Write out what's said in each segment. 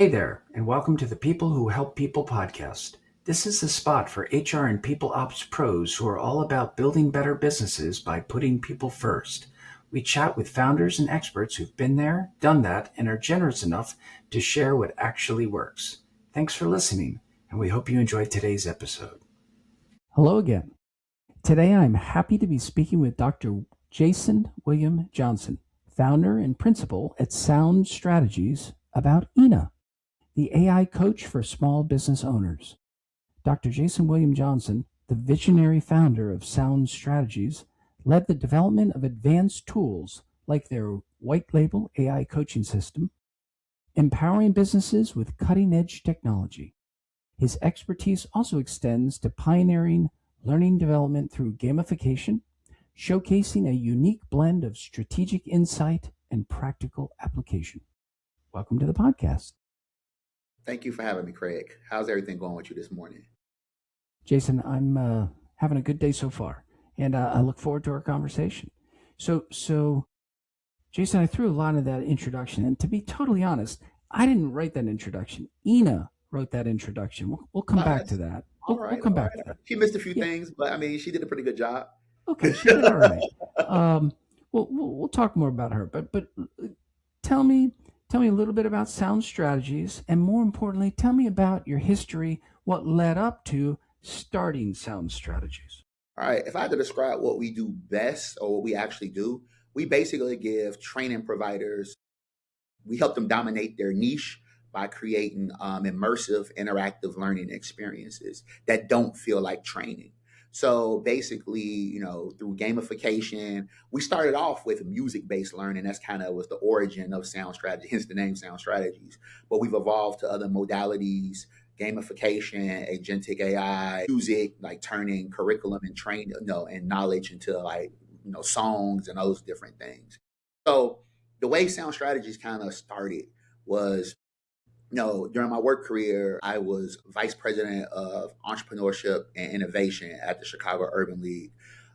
Hey there, and welcome to the People Who Help People podcast. This is the spot for HR and people ops pros who are all about building better businesses by putting people first. We chat with founders and experts who've been there, done that, and are generous enough to share what actually works. Thanks for listening, and we hope you enjoyed today's episode. Hello again. Today I'm happy to be speaking with Dr. Jason William Johnson, founder and principal at Sound Strategies, about ENA, the AI coach for small business owners. Dr. Jason William Johnson, the visionary founder of Sound Strategies, led the development of advanced tools like their white label AI coaching system, empowering businesses with cutting edge technology. His expertise also extends to pioneering learning development through gamification, showcasing a unique blend of strategic insight and practical application. Welcome to the podcast. Thank you for having me, Craig. How's everything going with you this morning? Jason, I'm having a good day so far, and I look forward to our conversation. So, Jason, I threw a lot of that introduction, and to be totally honest, I didn't write that introduction. Ina wrote that introduction. We'll come back to that. We'll come All back right. to that. She missed a few Yeah. things, but I mean, she did a pretty good job. Okay, she did all right. We'll talk more about her, but tell me a little bit about Sound Strategies, and more importantly, tell me about your history, what led up to starting Sound Strategies. All right. If I had to describe what we do best or what we actually do, we basically give training providers, we help them dominate their niche by creating immersive, interactive learning experiences that don't feel like training. So basically, through gamification, we started off with music-based learning. That's kind of was the origin of Sound Strategy, hence the name Sound Strategies. But we've evolved to other modalities, gamification, agentic AI, music, like turning curriculum and and knowledge into like, songs and those different things. So the way Sound Strategies kind of started was, during my work career, I was vice president of entrepreneurship and innovation at the Chicago Urban League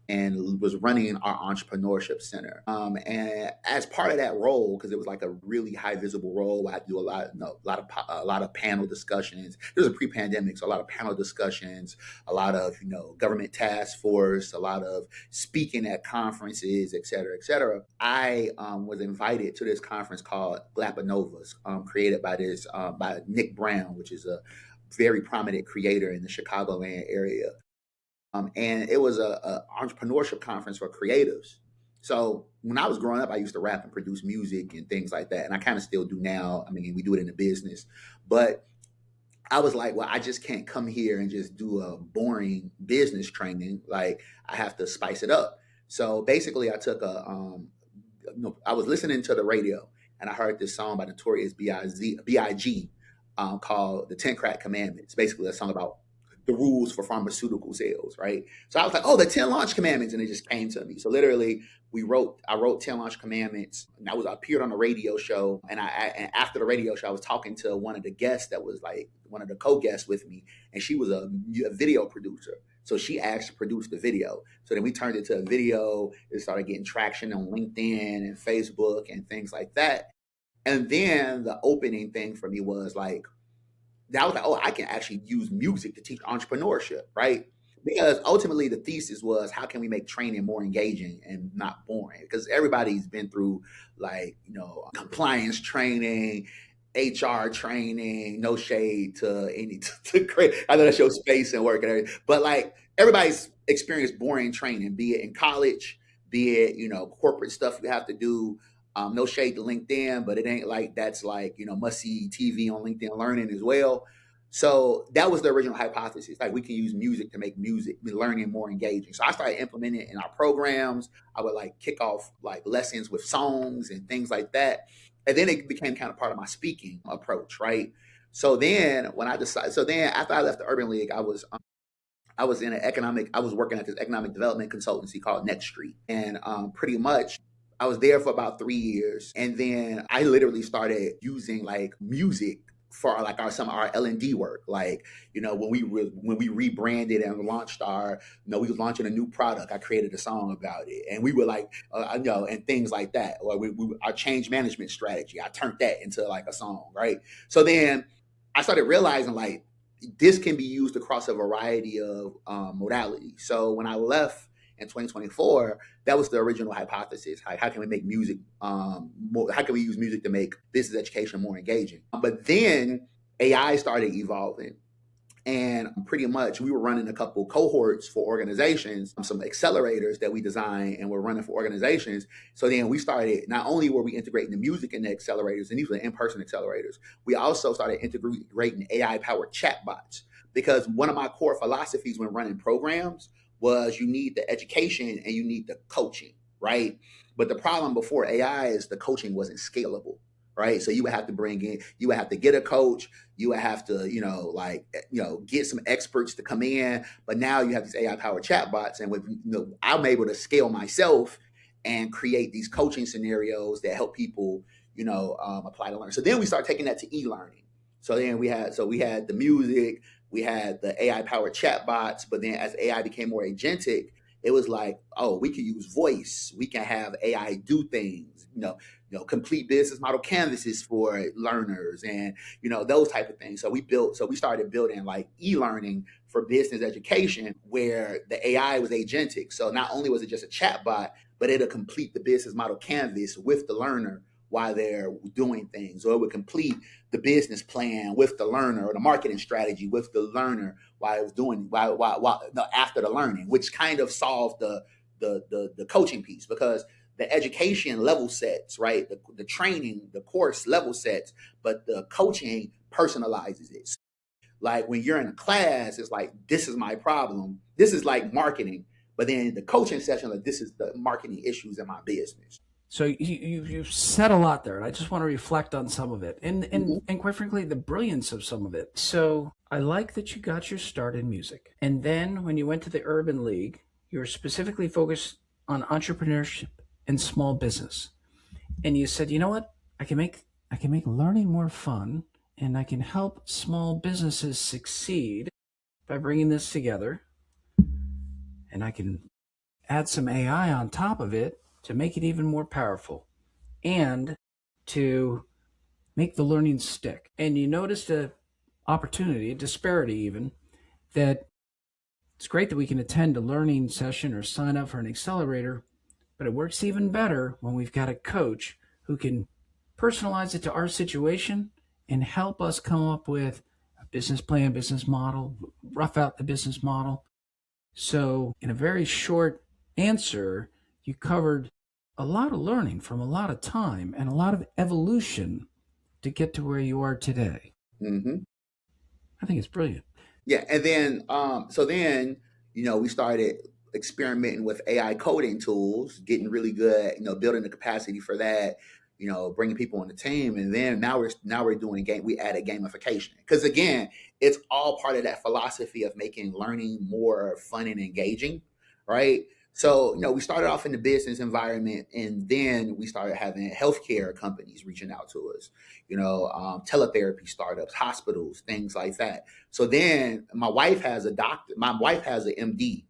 and was running our entrepreneurship center. And as part of that role, because it was like a really high visible role, I had to do a lot of panel discussions. It was a pre-pandemic, so a lot of panel discussions, a lot of government task force, a lot of speaking at conferences, et cetera, et cetera. I was invited to this conference called Glapanovas, created by Nick Brown, which is a very prominent creator in the Chicagoland area. And it was a entrepreneurship conference for creatives. So when I was growing up, I used to rap and produce music and things like that, and I kind of still do now. I mean, we do it in the business, but I was like, well, I just can't come here and just do a boring business training. Like, I have to spice it up. So basically, I took I was listening to the radio, and I heard this song by Notorious B.I.G. Called "The 10 Crack Commandments." Basically, a song about the rules for pharmaceutical sales, right? So I was like, oh, the 10 launch commandments, and it just came to me. So literally, I wrote 10 launch commandments, and I appeared on a radio show, and after the radio show, I was talking to one of the guests that was like one of the co-guests with me, and she was a video producer. So she asked to produce the video. So then we turned it to a video. It started getting traction on LinkedIn and Facebook and things like that. And then the opening thing for me was like, that was like, oh, I can actually use music to teach entrepreneurship, right? Because ultimately the thesis was, how can we make training more engaging and not boring? Because everybody's been through like, compliance training, HR training, no shade to any to create. I know that's your space and work and everything, but like everybody's experienced boring training, be it in college, be it, corporate stuff you have to do. No shade to LinkedIn, but it ain't like that's like, must see TV on LinkedIn Learning as well. So that was the original hypothesis. Like, we can use music to make music learning more engaging. So I started implementing it in our programs. I would like kick off like lessons with songs and things like that. And then it became kind of part of my speaking approach, right? So then after I left the Urban League, I was I was working at this economic development consultancy called Next Street. And pretty much I was there for about 3 years. And then I literally started using like music for like some of our L&D work. Like, when we rebranded and launched we was launching a new product. I created a song about it, and we were like, and things like that. Or our change management strategy, I turned that into like a song, right? So then I started realizing like this can be used across a variety of modalities. So when I left in 2024, that was the original hypothesis. How can we make music how can we use music to make business education more engaging? But then AI started evolving. And pretty much we were running a couple cohorts for organizations, some accelerators that we designed and we're running for organizations. So then we started, not only were we integrating the music in the accelerators, and these were the in-person accelerators, we also started integrating AI-powered chatbots. Because one of my core philosophies when running programs was you need the education and you need the coaching, right? But the problem before AI is the coaching wasn't scalable, right? So you would have to get a coach, you would have to, get some experts to come in. But now you have these AI powered chatbots, and I'm able to scale myself and create these coaching scenarios that help people, apply to learn. So then we start taking that to e-learning. So then we had the music, we had the AI powered chatbots, but then as AI became more agentic, it was like, oh, we can use voice, we can have AI do things, complete business model canvases for learners, and those type of things. So we started building like e-learning for business education, where the AI was agentic. So not only was it just a chatbot, but it'll complete the business model canvas with the learner while they're doing things, or it would complete the business plan with the learner, or the marketing strategy with the learner while it was doing after the learning, which kind of solved the coaching piece, because the education level sets, right? The training, the course level sets, but the coaching personalizes it. Like when you're in a class, it's like, this is my problem. This is like marketing. But then the coaching session, like, this is the marketing issues in my business. So you've said a lot there, and I just want to reflect on some of it, and quite frankly, the brilliance of some of it. So I like that you got your start in music, and then when you went to the Urban League, you were specifically focused on entrepreneurship and small business, and you said, you know what, I can make learning more fun, and I can help small businesses succeed by bringing this together, and I can add some AI on top of it to make it even more powerful and to make the learning stick. And you noticed a opportunity, a disparity even, that it's great that we can attend a learning session or sign up for an accelerator, but it works even better when we've got a coach who can personalize it to our situation and help us come up with a business plan, business model, rough out the business model. So in a very short answer, you covered a lot of learning from a lot of time and a lot of evolution to get to where you are today. Mm-hmm. I think it's brilliant. Yeah, and then we started experimenting with AI coding tools, getting really good, building the capacity for that, bringing people on the team, and then now we're doing we added gamification, because again, it's all part of that philosophy of making learning more fun and engaging, right? So we started off in the business environment, and then we started having healthcare companies reaching out to us, teletherapy startups, hospitals, things like that. So then my wife has an MD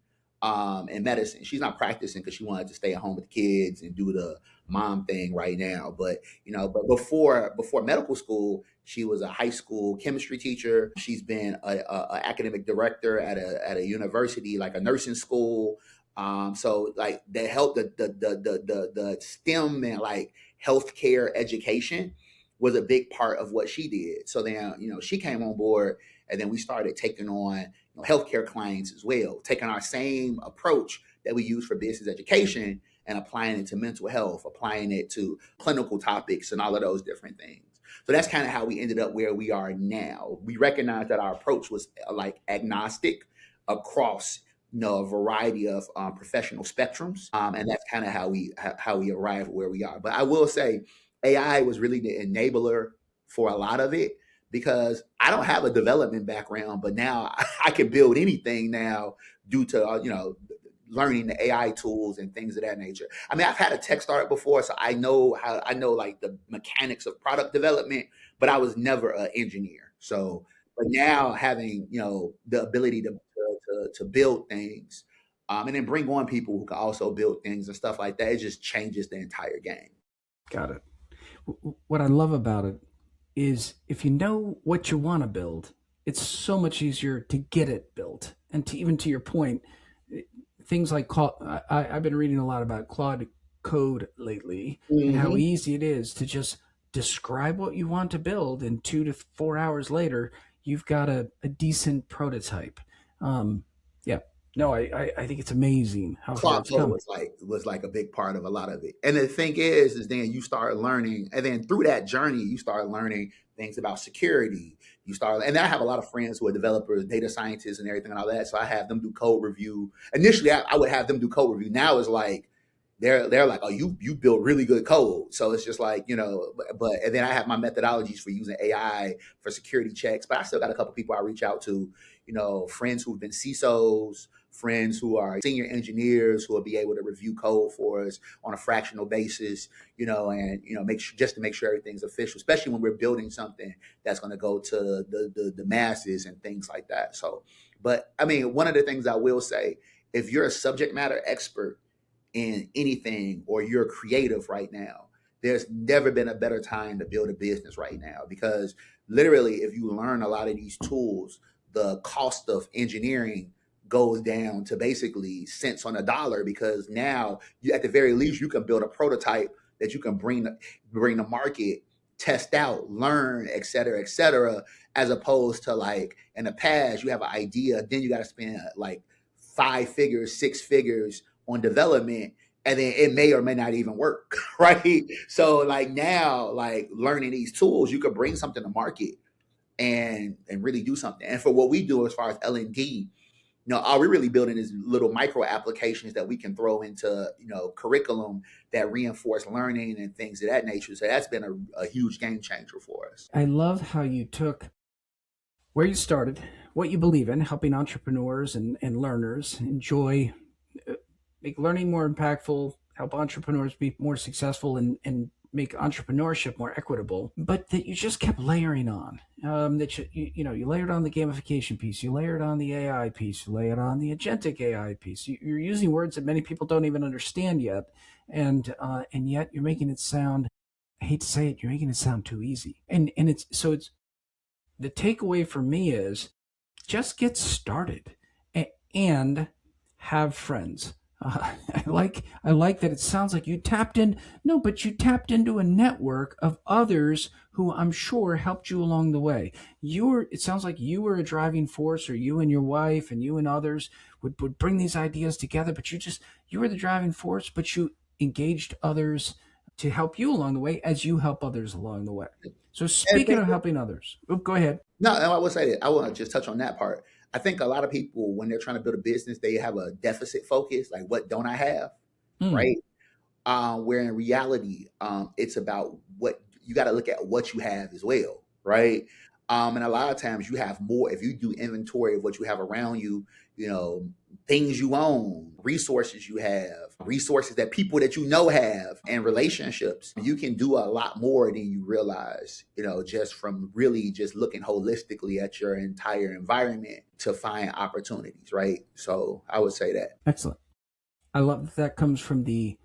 in medicine. She's not practicing because she wanted to stay at home with the kids and do the mom thing right now. But before medical school, she was a high school chemistry teacher. She's been a academic director at a university, like a nursing school. So like the STEM and like healthcare education was a big part of what she did. So then, she came on board, and then we started taking on healthcare clients as well, taking our same approach that we use for business education and applying it to mental health, applying it to clinical topics and all of those different things. So that's kind of how we ended up where we are now. We recognized that our approach was like agnostic across a variety of professional spectrums, and that's kind of how we arrive at where we are. But I will say, AI was really the enabler for a lot of it, because I don't have a development background, but now I can build anything now due to learning the AI tools and things of that nature. I mean, I've had a tech startup before, so I know like the mechanics of product development, but I was never an engineer. So, but now having, the ability to build things, and then bring on people who can also build things and stuff like that, it just changes the entire game. Got it. What I love about it is if you know what you want to build, it's so much easier to get it built. And to even to your point, things like I've been reading a lot about Claude Code lately and how Hmm. easy it is to just describe what you want to build, and 2 to 4 hours later, you've got a decent prototype. Um, yeah, no, I think it's amazing how far Cloud it's code come. was like a big part of a lot of it. And the thing is then you start learning, and then through that journey, you start learning things about security. And I have a lot of friends who are developers, data scientists, and everything and all that. So I have them do code review. Initially, I would have them do code review. Now it's like they're like, oh, you build really good code. So it's just like, but and then I have my methodologies for using AI for security checks. But I still got a couple people I reach out to, friends who've been CISOs, friends who are senior engineers who will be able to review code for us on a fractional basis, and make sure, just to make sure everything's official, especially when we're building something that's going to go to the masses and things like that. So, but I mean, one of the things I will say, if you're a subject matter expert in anything or you're creative right now, there's never been a better time to build a business right now, because literally, if you learn a lot of these tools, the cost of engineering goes down to basically cents on a dollar, because now you, at the very least, you can build a prototype that you can bring to market, test out, learn, et cetera, as opposed to like in the past, you have an idea, then you got to spend like 5 figures, 6 figures on development, and then it may or may not even work. Right? So like now, like learning these tools, you could bring something to market and really do something. And for what we do as far as L&D, all we're really building is little micro applications that we can throw into, curriculum that reinforce learning and things of that nature. So that's been a huge game changer for us. I love how you took where you started, what you believe in, helping entrepreneurs and learners enjoy, make learning more impactful, help entrepreneurs be more successful, and make entrepreneurship more equitable, but that you just kept layering on. That you layered on the gamification piece, you layered on the AI piece, you layered on the agentic AI piece. You're using words that many people don't even understand yet, and yet you're making it sound. I hate to say it, you're making it sound too easy. And it's the takeaway for me is just get started and have friends. I like that it sounds like you tapped in. No, but you tapped into a network of others who I'm sure helped you along the way. It sounds like you were a driving force, or you and your wife and you and others would bring these ideas together, but you were the driving force, but you engaged others to help you along the way as you help others along the way. So And I speaking think, of helping others, go ahead. no, I will say that I want to just touch on that part. I think a lot of people, when they're trying to build a business, they have a deficit focus, like what don't I have, Hmm. right? Where in reality, it's about what you got to look at what you have as well, right? And a lot of times you have more if you do inventory of what you have around you, you know, things you own, resources you have, resources that people that you know have, and relationships. You can do a lot more than you realize, just from really just looking holistically at your entire environment to find opportunities, right? So I would say that. Excellent. I love that comes from the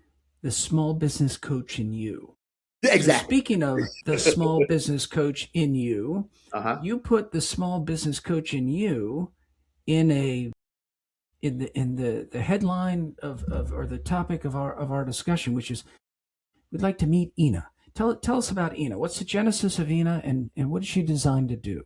small business coach in you. So Exactly. speaking of the small business coach in you, Uh-huh. you put the small business coach in you in a in the headline of or the topic of our discussion, which is we'd like to meet Ina. Tell us about Ina. What's the genesis of Ina, and what is she designed to do?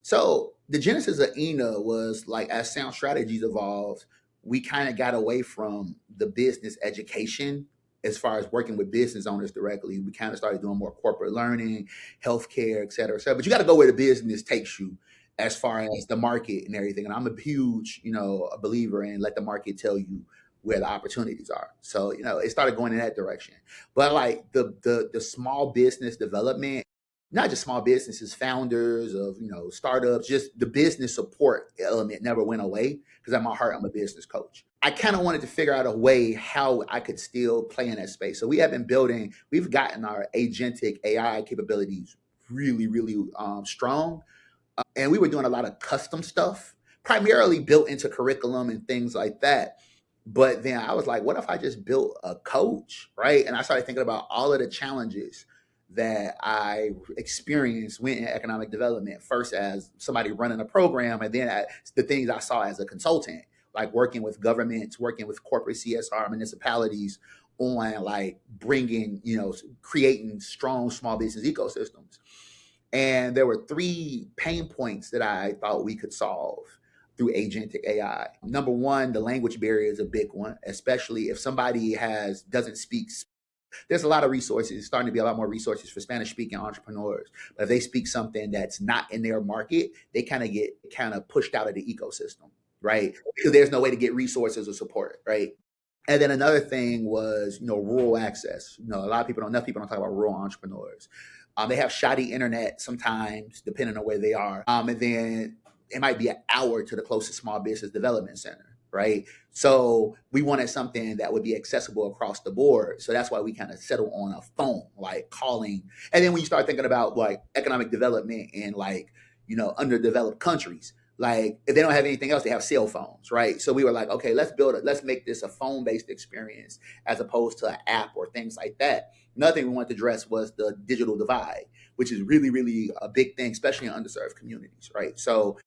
So the genesis of ENA was like as sound strategies evolved, we kind of got away from the business education as far as working with business owners directly. We kind of started doing more corporate learning, healthcare, et cetera, et cetera. But you got to go where the business takes you as far as the market and everything. And I'm a huge, a believer in let the market tell you where the opportunities are. So, it started going in that direction. But like the small business development, not just small businesses, founders of startups, just the business support element never went away, because at my heart I'm a business coach. I kind of wanted to figure out a way how I could still play in that space. So we've gotten our agentic AI capabilities really, really strong. And we were doing a lot of custom stuff, primarily built into curriculum and things like that. But then I was like, what if I just built a coach, right? And I started thinking about all of the challenges that I experienced when in economic development, first as somebody running a program, and then as the things I saw as a consultant, like working with governments, working with corporate CSR municipalities on like bringing, creating strong small business ecosystems. And there were three pain points that I thought we could solve through agentic AI. Number one, the language barrier is a big one, especially if somebody doesn't speak. There's a lot of resources, starting to be a lot more resources for Spanish speaking entrepreneurs. But if they speak something that's not in their market, they kind of get pushed out of the ecosystem, right? Because there's no way to get resources or support, right? And then another thing was, rural access. Enough people don't talk about rural entrepreneurs. They have shoddy internet sometimes, depending on where they are. And then it might be an hour to the closest small business development center, right? So we wanted something that would be accessible across the board. So that's why we kind of settled on a phone, like calling. And then when you start thinking about like economic development in like, underdeveloped countries, like if they don't have anything else, they have cell phones, right? So we were like, okay, let's make this a phone-based experience as opposed to an app or things like that. Another thing we wanted to address was the digital divide, which is really, really a big thing, especially in underserved communities, right? So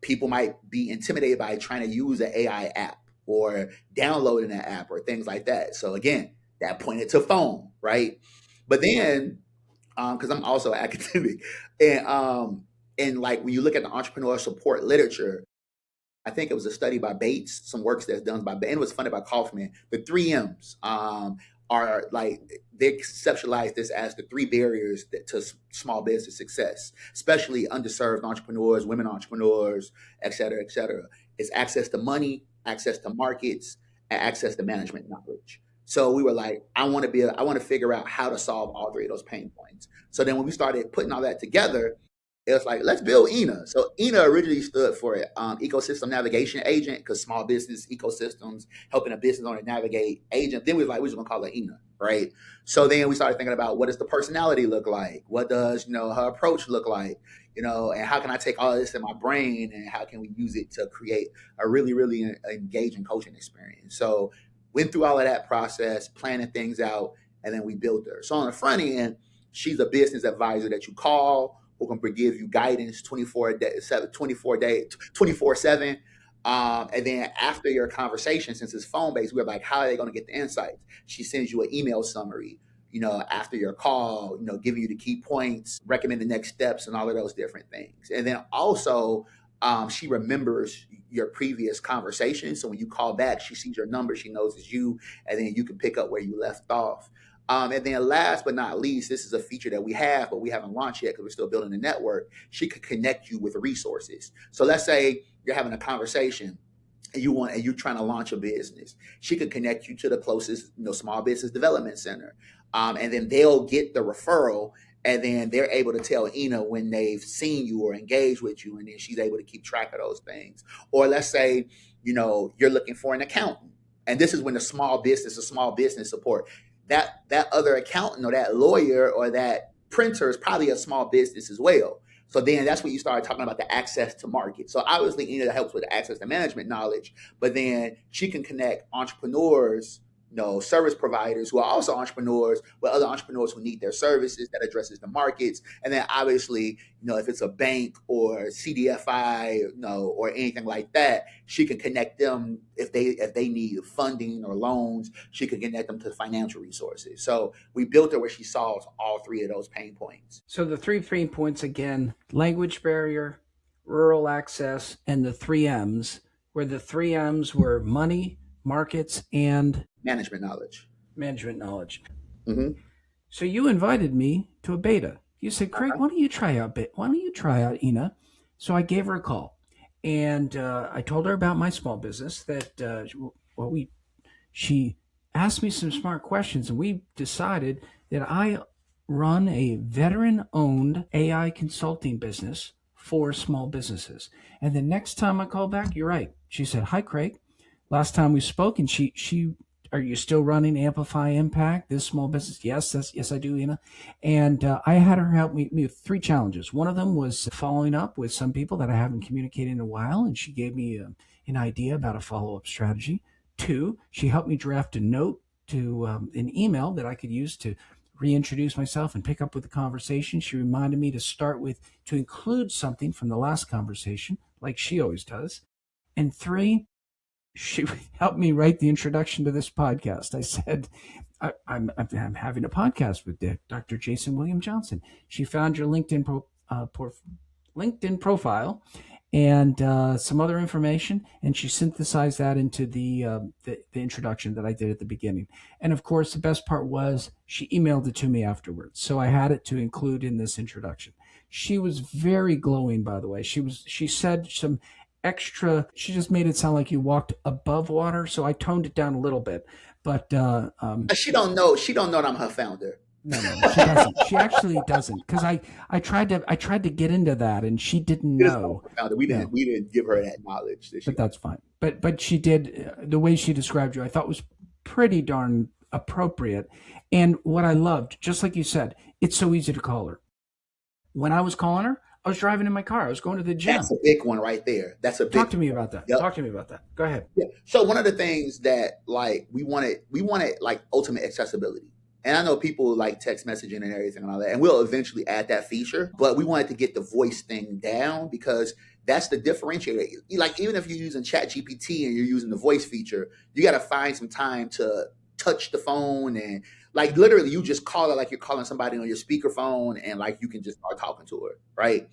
people might be intimidated by trying to use an AI app or downloading an app or things like that. So again, that pointed to phone, right? But then, because I'm also academic, and like when you look at the entrepreneur support literature, I think it was a study by Bates, some works that's done by, and it was funded by Kaufman. The three M's are like, they conceptualize this as the three barriers to small business success, especially underserved entrepreneurs, women entrepreneurs, et cetera, et cetera. It's access to money, access to markets, and access to management knowledge. So we were like, I want to figure out how to solve all three of those pain points. So then when we started putting all that together, it was like, let's build ENA. So ENA originally stood for Ecosystem Navigation Agent, because small business ecosystems, helping a business owner navigate agent. Then we was like, we're just gonna call it ENA, right? So then we started thinking about, what does the personality look like? What does, her approach look like? And how can I take all of this in my brain and how can we use it to create a really, really engaging coaching experience? So went through all of that process, planning things out, and then we built her. So on the front end, she's a business advisor that you call, who can give you guidance 24/7. And then after your conversation, since it's phone based, we're like, how are they going to get the insights? She sends you an email summary, after your call, giving you the key points, recommend the next steps, and all of those different things. And then also, she remembers your previous conversation. So when you call back, she sees your number, she knows it's you, and then you can pick up where you left off. And then last but not least, this is a feature that we have, but we haven't launched yet because we're still building the network. She could connect you with resources. So let's say you're having a conversation and you're trying to launch a business. She could connect you to the closest, small business development center. And then they'll get the referral, and then they're able to tell Ina when they've seen you or engaged with you, and then she's able to keep track of those things. Or let's say, you're looking for an accountant, and this is when the small business support, that other accountant or that lawyer or that printer is probably a small business as well. So then that's when you start talking about the access to market. So obviously, Ina helps with the access to management knowledge, but then she can connect entrepreneurs, service providers who are also entrepreneurs with other entrepreneurs who need their services, that addresses the markets. And then obviously, if it's a bank or CDFI, or anything like that, she can connect them if they need funding or loans. She can connect them to financial resources. So we built her where she solves all three of those pain points. So the three pain points again: language barrier, rural access, and the three M's, where the three M's were money, markets, and management knowledge. Mm-hmm. So you invited me to a beta. You said, Craig, why don't you try out Ina? So I gave her a call, and I told her about my small business. She asked me some smart questions, and we decided that I run a veteran-owned AI consulting business for small businesses. And the next time I call back, you're right. She said, "Hi, Craig. Last time we spoke," and she are you still running Amplify Impact, this small business? Yes, I do, Ina. And I had her help me with three challenges. One of them was following up with some people that I haven't communicated in a while, and she gave me an idea about a follow up strategy. Two, she helped me draft a note to an email that I could use to reintroduce myself and pick up with the conversation. She reminded me to include something from the last conversation, like she always does. And three, she helped me write the introduction to this podcast. I said, I'm having a podcast with Dr. Jason William Johnson. She found your LinkedIn profile and some other information, and she synthesized that into the introduction that I did at the beginning. And of course, the best part was she emailed it to me afterwards, so I had it to include in this introduction. She was very glowing, by the way. She said some extra. She just made it sound like you walked above water, so I toned it down a little bit. But She don't know. She don't know that I'm her founder. no, she doesn't. She actually doesn't, because I tried to get into that, and she didn't know. Founder. We No, didn't give her that knowledge that she. but that's fine. But she did. The way she described you, I thought was pretty darn appropriate. And what I loved, just like you said, it's so easy to call her. When I was calling her, I was driving in my car. I was going to the That's gym. a big one right there. That's a big. Talk to me about that. Yep. Talk to me about that. Go ahead. Yeah. So one of the things that like we wanted like ultimate accessibility. And I know people like text messaging and everything and all that, and we'll eventually add that feature. But we wanted to get the voice thing down because that's the differentiator. Like even if you're using Chat GPT and you're using the voice feature, you got to find some time to touch the phone and like literally you just call it like you're calling somebody on your speakerphone and like you can just start talking to her, right?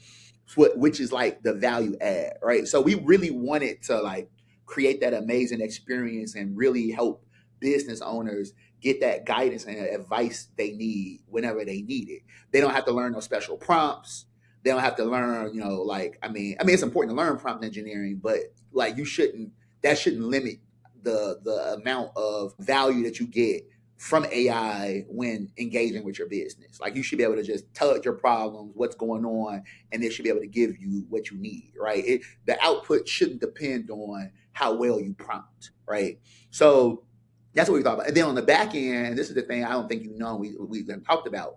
Which is like the value add, right? So we really wanted to like create that amazing experience and really help business owners get that guidance and advice they need whenever they need it. They don't have to learn no special prompts. They don't have to learn, like it's important to learn prompt engineering, but like that shouldn't limit the amount of value that you get from AI when engaging with your business. Like you should be able to just tell it your problems, what's going on, and it should be able to give you what you need, right? The output shouldn't depend on how well you prompt, right? So that's what we thought about. And then on the back end, this is the thing I don't think we've talked about.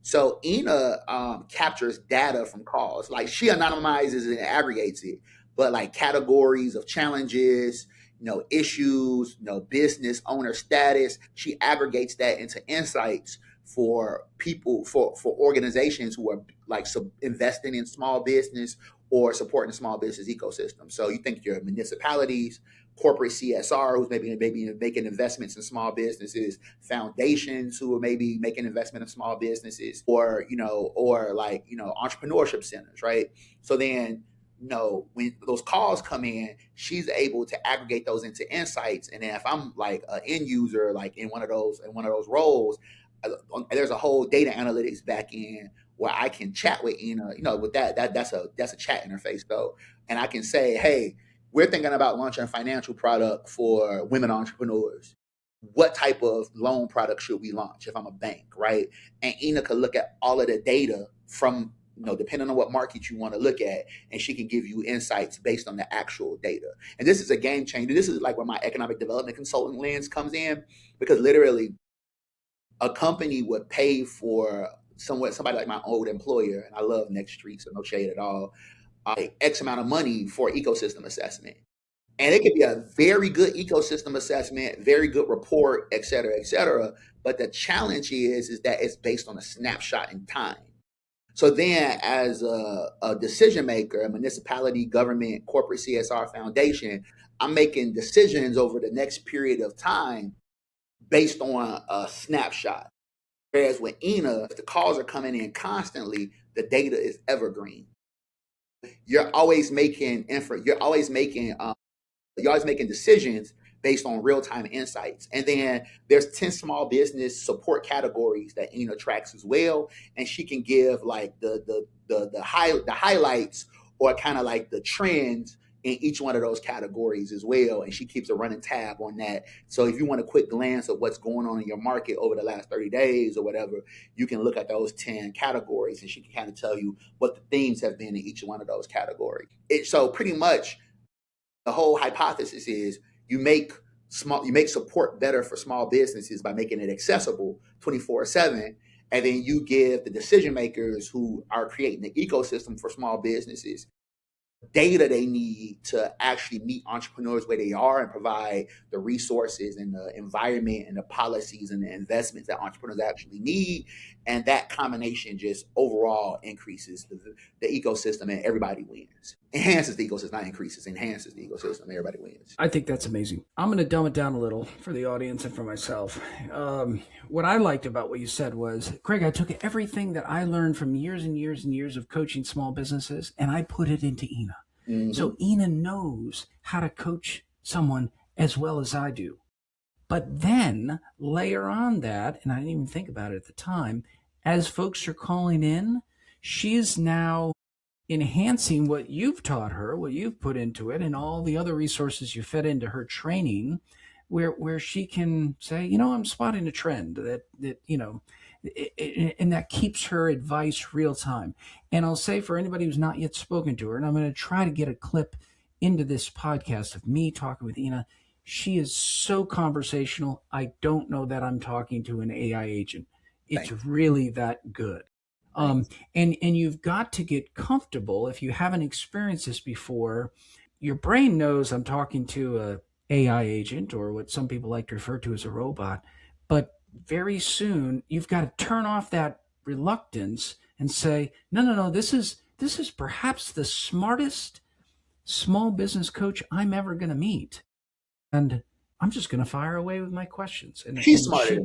So Ina captures data from calls. Like she anonymizes and aggregates it, but like categories of challenges, issues, business owner status. She aggregates that into insights for people, for organizations who are like investing in small business or supporting the small business ecosystem. So you think your municipalities, corporate CSR, who's maybe making investments in small businesses, foundations who are maybe making investment in small businesses, or entrepreneurship centers, right? So then when those calls come in, she's able to aggregate those into insights. And then if I'm like an end user, like in one of those roles, there's a whole data analytics back end where I can chat with Ina. With that's a chat interface though, and I can say, hey, we're thinking about launching a financial product for women entrepreneurs. What type of loan product should we launch if I'm a bank, right? And Ina could look at all of the data from depending on what market you want to look at, and she can give you insights based on the actual data. And this is a game changer. This is like where my economic development consultant lens comes in, because literally a company would pay for somebody like my old employer, and I love Next Street, so no shade at all, like X amount of money for ecosystem assessment. And it could be a very good ecosystem assessment, very good report, et cetera, et cetera. But the challenge is that it's based on a snapshot in time. So then as a decision maker, a municipality, government, corporate CSR foundation, I'm making decisions over the next period of time based on a snapshot. Whereas with Ina, if the calls are coming in constantly, the data is evergreen. You're always making decisions based on real-time insights. And then there's 10 small business support categories that Ina tracks as well. And she can give like the highlights or kind of like the trends in each one of those categories as well. And she keeps a running tab on that. So if you want a quick glance of what's going on in your market over the last 30 days or whatever, you can look at those 10 categories and she can kind of tell you what the themes have been in each one of those categories. So pretty much the whole hypothesis is you make you make support better for small businesses by making it accessible 24/7, and then you give the decision makers who are creating the ecosystem for small businesses data they need to actually meet entrepreneurs where they are and provide the resources and the environment and the policies and the investments that entrepreneurs actually need. And that combination just overall increases the ecosystem, and everybody wins. Enhances the ecosystem, not increases, enhances the ecosystem, everybody wins. I think that's amazing. I'm going to dumb it down a little for the audience and for myself. What I liked about what you said was, Craig, I took everything that I learned from years and years and years of coaching small businesses and I put it into Ina. Mm-hmm. So Ina knows how to coach someone as well as I do. But then layer on that, and I didn't even think about it at the time, as folks are calling in, she's now enhancing what you've taught her, what you've put into it, and all the other resources you fed into her training, where she can say, I'm spotting a trend and that keeps her advice real time. And I'll say, for anybody who's not yet spoken to her, and I'm going to try to get a clip into this podcast of me talking with Ina. She is so conversational. I don't know that I'm talking to an AI agent. It's really that good. And you've got to get comfortable. If you haven't experienced this before, your brain knows I'm talking to a AI agent, or what some people like to refer to as a robot. But very soon you've got to turn off that reluctance and say, no, this is perhaps the smartest small business coach I'm ever going to meet. And I'm just going to fire away with my questions. And she's smarter.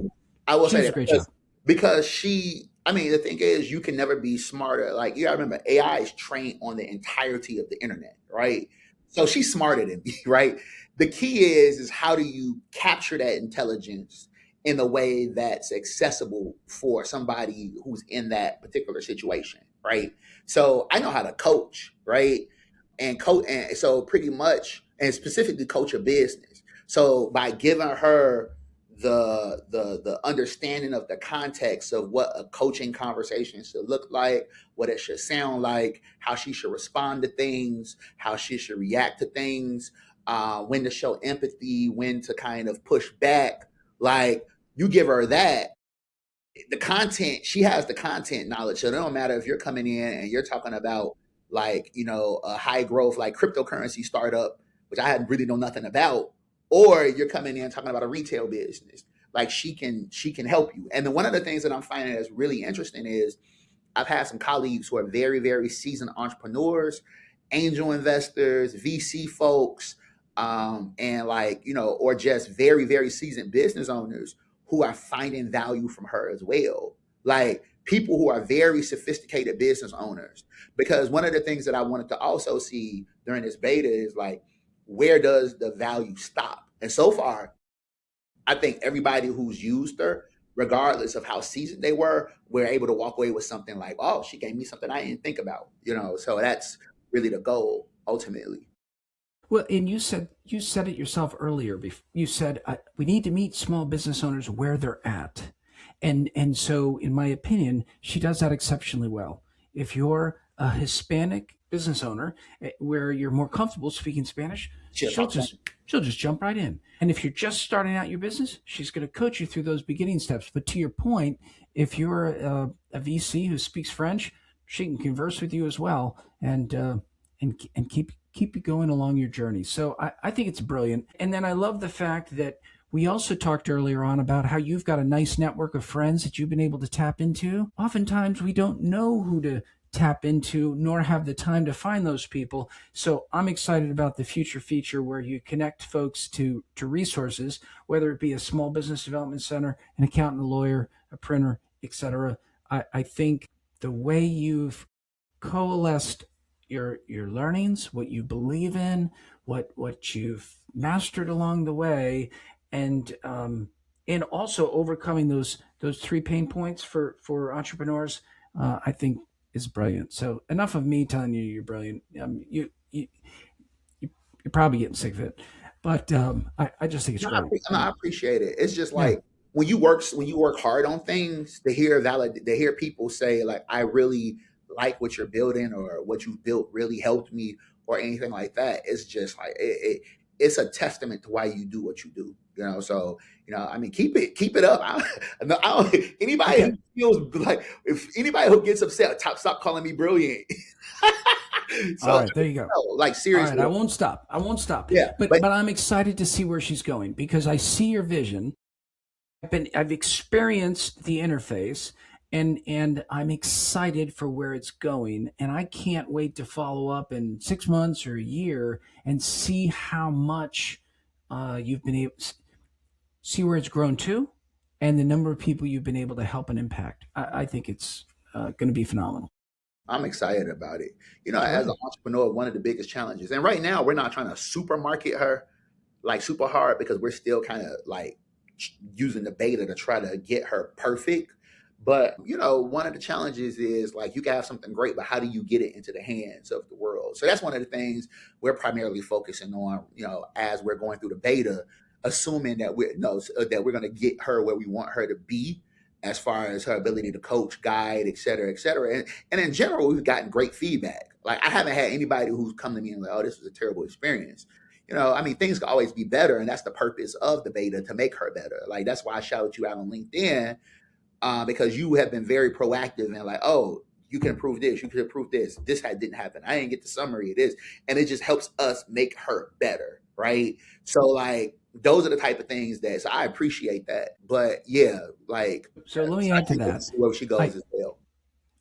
I will say that great job. Because the thing is, you can never be smarter. Like, you gotta remember, AI is trained on the entirety of the internet, right? So she's smarter than me, right? The key is how do you capture that intelligence in a way that's accessible for somebody who's in that particular situation, right? So I know how to coach, right? And so pretty much, and specifically coach a business. So by giving her the understanding of the context of what a coaching conversation should look like, what it should sound like, how she should respond to things, how she should react to things, when to show empathy, when to kind of push back. Like, you give her that, the content, she has the content knowledge. So it don't matter if you're coming in and you're talking about, like, a high growth, like, cryptocurrency startup, which I hadn't really know nothing about, or you're coming in talking about a retail business. Like, she can help you. And then one of the things that I'm finding that's really interesting is I've had some colleagues who are very, very seasoned entrepreneurs, angel investors, VC folks, and or just very, very seasoned business owners who are finding value from her as well. Like, people who are very sophisticated business owners. Because one of the things that I wanted to also see during this beta is, like, where does the value stop? And so far, I think everybody who's used her, regardless of how seasoned they were able to walk away with something like, oh, she gave me something I didn't think about, So that's really the goal ultimately. Well, and you said it yourself earlier. You said we need to meet small business owners where they're at, and so, in my opinion, she does that exceptionally well. If you're a Hispanic business owner where you're more comfortable speaking Spanish, she'll just jump right in. And if you're just starting out your business, she's going to coach you through those beginning steps. But to your point, if you're a VC who speaks French, she can converse with you as well, and keep you going along your journey. So I think it's brilliant. And then I love the fact that we also talked earlier on about how you've got a nice network of friends that you've been able to tap into. Oftentimes we don't know who to tap into, nor have the time to find those people. So I'm excited about the future feature where you connect folks to resources, whether it be a small business development center, an accountant, a lawyer, a printer, etc. I think the way you've coalesced your learnings, what you believe in, what you've mastered along the way, and also overcoming those 3 pain points for entrepreneurs, I think is brilliant. So enough of me telling you you're brilliant. You're probably getting sick of it, but I just think it's great. I appreciate it. It's just like, when you work hard on things, to hear people say, like, I really like what you're building, or what you've built really helped me, or anything like that. It's just like, it's a testament to why you do what you do. So I mean, keep it up. Anybody who Okay. feels like, if anybody who gets upset, stop calling me brilliant. All So right, there you go. no, like All right, seriously, I won't stop. I won't stop. yeah. But But but I'm excited to see where she's going because I see your vision. I've experienced the interface and I'm excited for where it's going and I can't wait to follow up in 6 months or a year and see how much you've been able see where it's grown to and the number of people you've been able to help and impact. I think it's going to be phenomenal. I'm excited about it. As an Terrific. entrepreneur, one of the biggest challenges, and right now we're not trying to supermarket her like super hard because we're still kind of like using the beta to try to get her perfect. But one of the challenges is like you can have something great, but how do you get it into the hands of the world? So that's one of the things we're primarily focusing on. As we're going through the beta, assuming that we're going to get her where we want her to be, as far as her ability to coach, guide, et cetera, et cetera. And in general, we've gotten great feedback. Like I haven't had anybody who's come to me and like, oh, this was a terrible experience. I mean, things can always be better, and that's the purpose of the beta, to make her better. Like that's why I shouted you out on LinkedIn, because you have been very proactive and like, oh, you can improve this, you can improve this. This didn't happen. I didn't get the summary of this, and it just helps us make her better, right? So like those are the type of things that. So I appreciate that, but yeah, like So let me I add to can't wait to that. see where she goes I as well.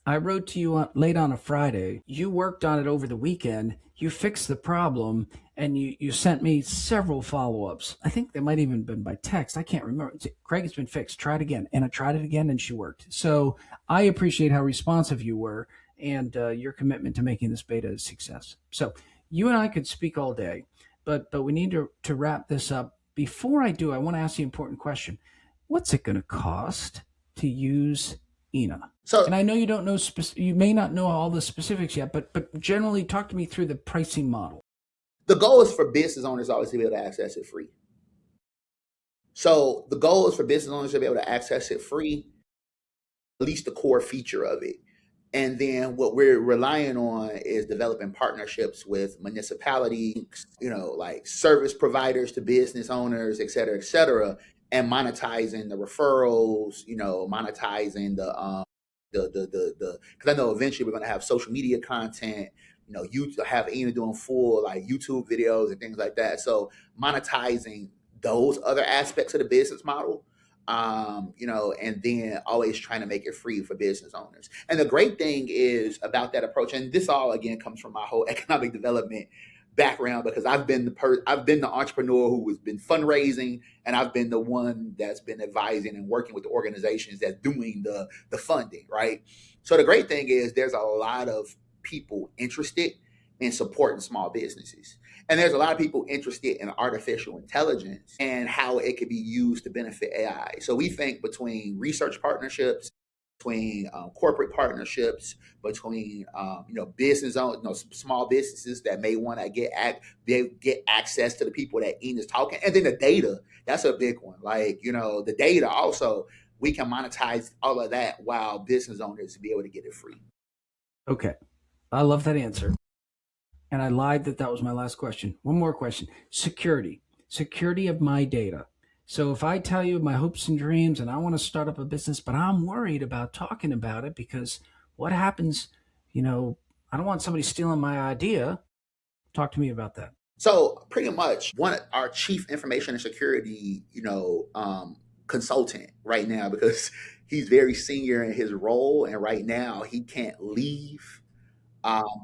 I wrote to you late on a Friday. You worked on it over the weekend. You fixed the problem, and you sent me several follow ups. I think they might even been by text. I can't remember. Craig, it's been fixed. Try it again. And I tried it again, and she worked. So I appreciate how responsive you were and your commitment to making this beta a success. So you and I could speak all day, but we need to wrap this up. Before I do, I want to ask the important question: what's it going to cost to use Ina? So And I know you don't know you may not know all the specifics yet, but generally talk to me through the pricing model. the goal is for business owners always to be able to access it free. So the goal is for business owners to be able to access it free, at least the core feature of it. And then what we're relying on is developing partnerships with municipalities, like service providers to business owners, et cetera, and monetizing the referrals, monetizing the because I know eventually we're going to have social media content. You have Ina doing full like YouTube videos and things like that. So monetizing those other aspects of the business model, and then always trying to make it free for business owners. And the great thing is about that approach, and this all again comes from my whole economic development background, because I've been the entrepreneur who has been fundraising, and I've been the one that's been advising and working with the organizations that's doing the funding, right? So the great thing is there's a lot of people interested in supporting small businesses. And there's a lot of people interested in artificial intelligence and how it could be used to benefit AI. So we think between research partnerships, between corporate partnerships, between business owners, small businesses that may want to get access to the people that Ian is talking, and then the data. That's a big one. Like the data also, we can monetize all of that while business owners be able to get it free. Okay. I love that answer. And I lied that was my last question. One more question: security. Security of my data. So if I tell you my hopes and dreams and I want to start up a business, but I'm worried about talking about it because what happens, you know, I don't want somebody stealing my idea. Talk to me about that. So pretty much our chief information and security, consultant right now, because he's very senior in his role, and right now he can't leave.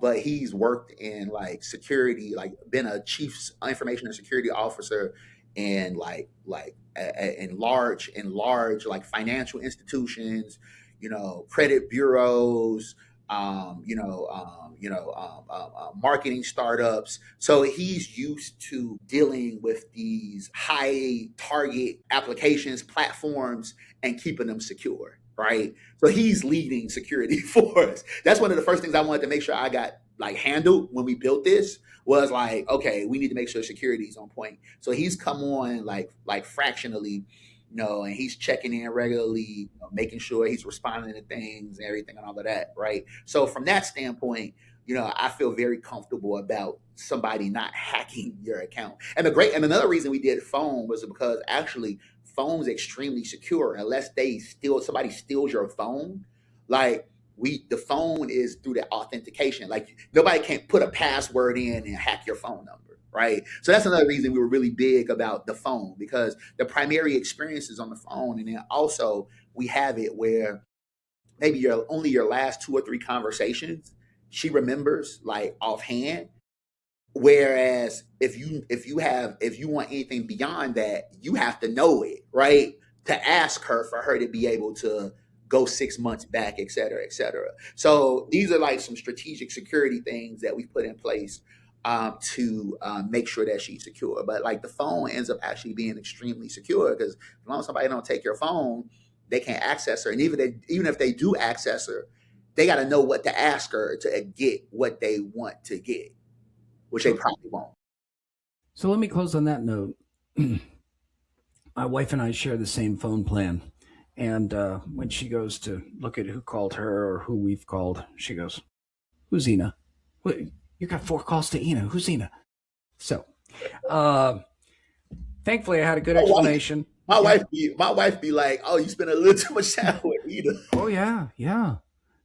But he's worked in like security, like been a chief information and security officer in in large like financial institutions, credit bureaus, marketing startups. So he's used to dealing with these high target applications, platforms, and keeping them secure, right? So he's leading security for us. That's one of the first things I wanted to make sure I got like handled when we built this, was like, okay, we need to make sure security is on point. So he's come on like fractionally, and he's checking in regularly, making sure he's responding to things and everything and all of that, right? So from that standpoint, I feel very comfortable about somebody not hacking your account. And another reason we did phone was because actually phone's extremely secure unless somebody steals your phone. Like the phone is through the authentication. Like nobody can put a password in and hack your phone number, right? So that's another reason we were really big about the phone, because the primary experience is on the phone, and then also we have it where maybe your last two or three conversations she remembers like offhand. Whereas if you want anything beyond that, you have to know it, right? To ask her for her to be able to go 6 months back, et cetera, et cetera. So these are like some strategic security things that we put in place to make sure that she's secure. But like the phone ends up actually being extremely secure, because as long as somebody don't take your phone, they can't access her. And even if they do access her, they got to know what to ask her to get what they want to get, which they probably won't. So let me close on that note. My wife and I share the same phone plan. And when she goes to look at who called her or who we've called, she goes, "Who's Ina? What, you got 4 calls to Ina. Who's Ina?" So thankfully I had a good explanation. My wife be like, "Oh, you spend a little too much time with Ina." Oh, yeah.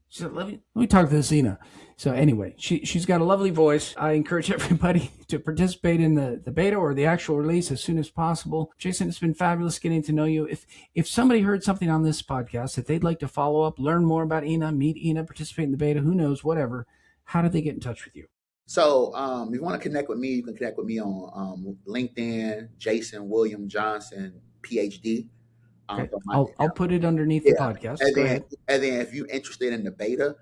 She said, let me talk to this Ina. So anyway, she's got a lovely voice. I encourage everybody to participate in the beta or the actual release as soon as possible. Jason, it's been fabulous getting to know you. If somebody heard something on this podcast that they'd like to follow up, learn more about Ina, meet Ina, participate in the beta, who knows, whatever, how do they get in touch with you? So if you want to connect with me, you can connect with me on LinkedIn, Jason William Johnson, PhD. Okay. I'll put it underneath the podcast. And Go then, ahead. and then if you're interested in the beta,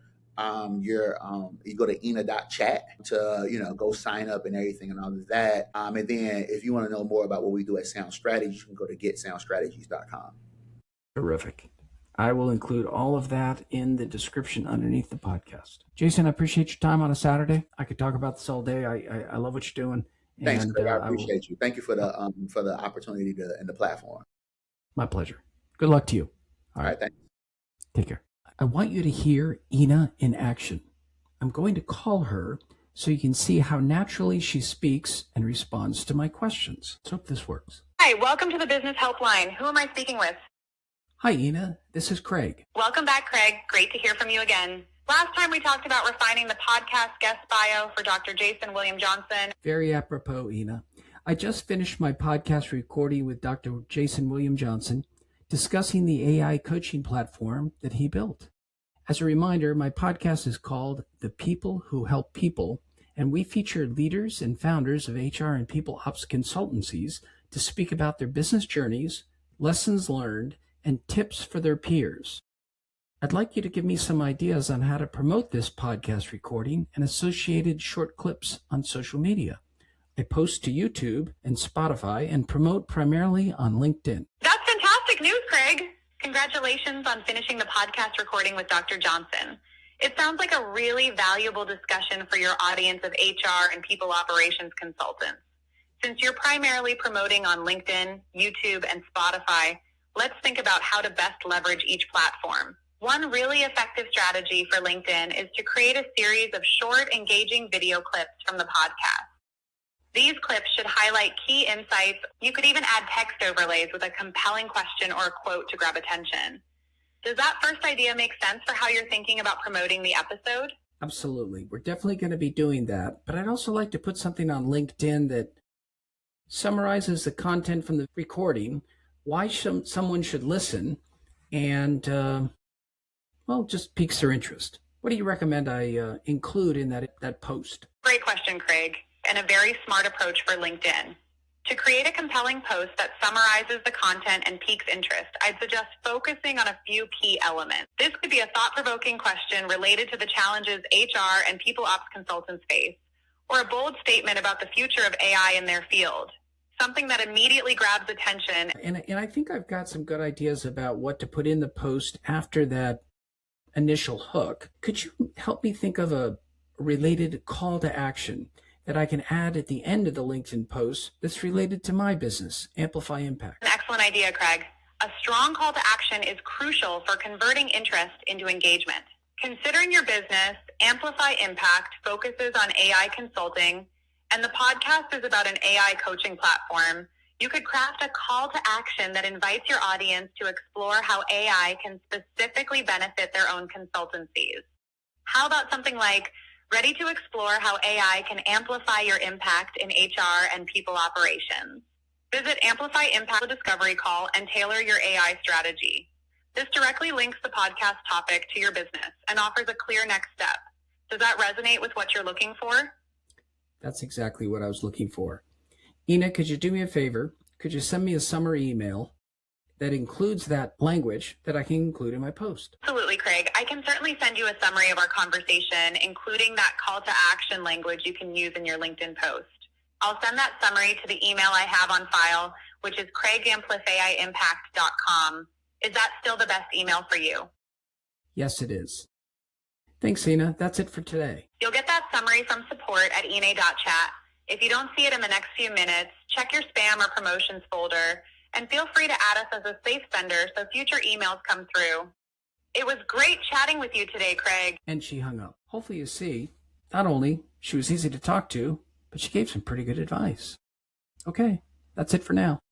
you go to ina.chat to go sign up and everything and all of that. And then if you want to know more about what we do at Sound Strategies, you can go to getsoundstrategies.com. Terrific. I will include all of that in the description underneath the podcast. Jason, I appreciate your time on a Saturday. I could talk about this all day. I love what you're doing. Thanks, Craig. I appreciate you. Thank you for the opportunity and the platform. My pleasure. Good luck to you. All right, thanks. Take care. I want you to hear Ina in action. I'm going to call her so you can see how naturally she speaks and responds to my questions. Let's hope this works. Hi, welcome to the Business Helpline. Who am I speaking with? Hi, Ina. This is Craig. Welcome back, Craig. Great to hear from you again. Last time we talked about refining the podcast guest bio for Dr. Jason William Johnson. Very apropos, Ina. I just finished my podcast recording with Dr. Jason William Johnson, discussing the AI coaching platform that he built. As a reminder, my podcast is called The People Who Help People, and we feature leaders and founders of HR and people ops consultancies to speak about their business journeys, lessons learned, and tips for their peers. I'd like you to give me some ideas on how to promote this podcast recording and associated short clips on social media. I post to YouTube and Spotify and promote primarily on LinkedIn. That's fantastic news, Craig. Congratulations on finishing the podcast recording with Dr. Johnson. It sounds like a really valuable discussion for your audience of HR and people operations consultants. Since you're primarily promoting on LinkedIn, YouTube, and Spotify, let's think about how to best leverage each platform. One really effective strategy for LinkedIn is to create a series of short, engaging video clips from the podcast. These clips should highlight key insights. You could even add text overlays with a compelling question or a quote to grab attention. Does that first idea make sense for how you're thinking about promoting the episode? Absolutely. We're definitely going to be doing that. But I'd also like to put something on LinkedIn that summarizes the content from the recording, why someone should listen, and, just piques their interest. What do you recommend I include in that post? Great question, Craig, and a very smart approach for LinkedIn. To create a compelling post that summarizes the content and piques interest, I'd suggest focusing on a few key elements. This could be a thought-provoking question related to the challenges HR and people ops consultants face, or a bold statement about the future of AI in their field, something that immediately grabs attention. And I think I've got some good ideas about what to put in the post after that initial hook. Could you help me think of a related call to action that I can add at the end of the LinkedIn post that's related to my business, Amplify Impact? An excellent idea, Craig. A strong call to action is crucial for converting interest into engagement. Considering your business, Amplify Impact focuses on AI consulting, and the podcast is about an AI coaching platform. You could craft a call to action that invites your audience to explore how AI can specifically benefit their own consultancies. How about something like, ready to explore how AI can amplify your impact in HR and people operations? Visit Amplify Impact Discovery Call and tailor your AI strategy. This directly links the podcast topic to your business and offers a clear next step. Does that resonate with what you're looking for? That's exactly what I was looking for. Ina, could you do me a favor? Could you send me a summary email that includes that language that I can include in my post? Absolutely, Craig. I can certainly send you a summary of our conversation, including that call to action language you can use in your LinkedIn post. I'll send that summary to the email I have on file, which is craigamplifyimpact.com. Is that still the best email for you? Yes, it is. Thanks, Ina. That's it for today. You'll get that summary from support@ina.chat. If you don't see it in the next few minutes, check your spam or promotions folder, and feel free to add us as a safe sender so future emails come through. It was great chatting with you today, Craig. And she hung up. Hopefully you see, not only she was easy to talk to, but she gave some pretty good advice. Okay, that's it for now.